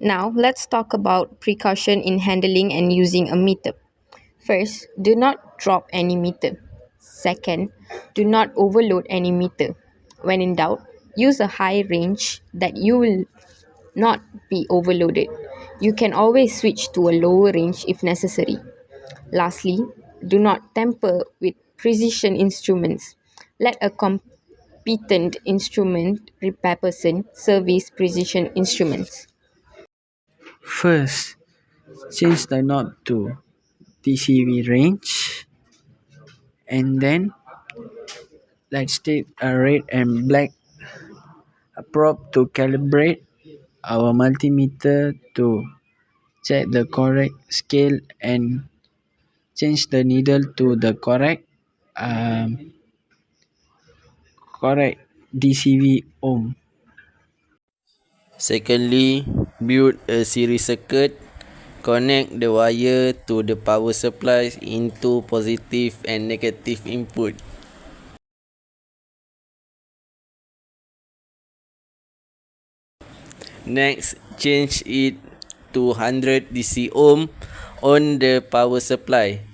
Now, let's talk about precaution in handling and using a meter. First, do not drop any meter. Second, do not overload any meter. When in doubt, use a high range that you will not be overloaded. You can always switch to a lower range if necessary. Lastly, do not tamper with precision instruments. Let a competent instrument repair person service precision instruments. First, change the knob to TCV range, and then let's take a red and black probe to calibrate our multimeter to check the correct scale and change the needle to the correct DCV ohm. Secondly, build a series circuit. Connect the wire to the power supplies into positive and negative input. Next, change it to 100 DC ohm on the power supply.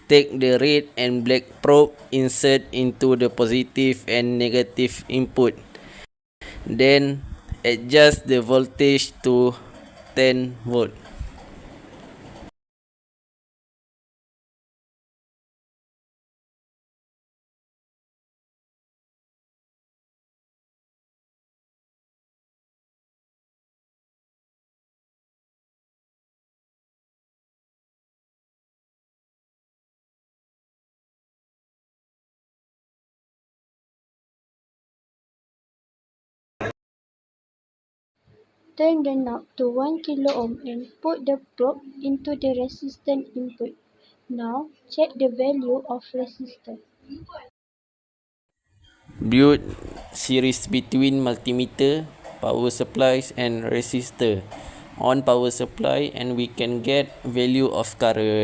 Take the red and black probe, insert into the positive and negative input. Then adjust the voltage to 10 volt. Turn the knob to 1 kilo and put the probe into the resistance input. Now check the value of resistance. Build series between multimeter, power supplies and resistor on power supply, and we can get value of current.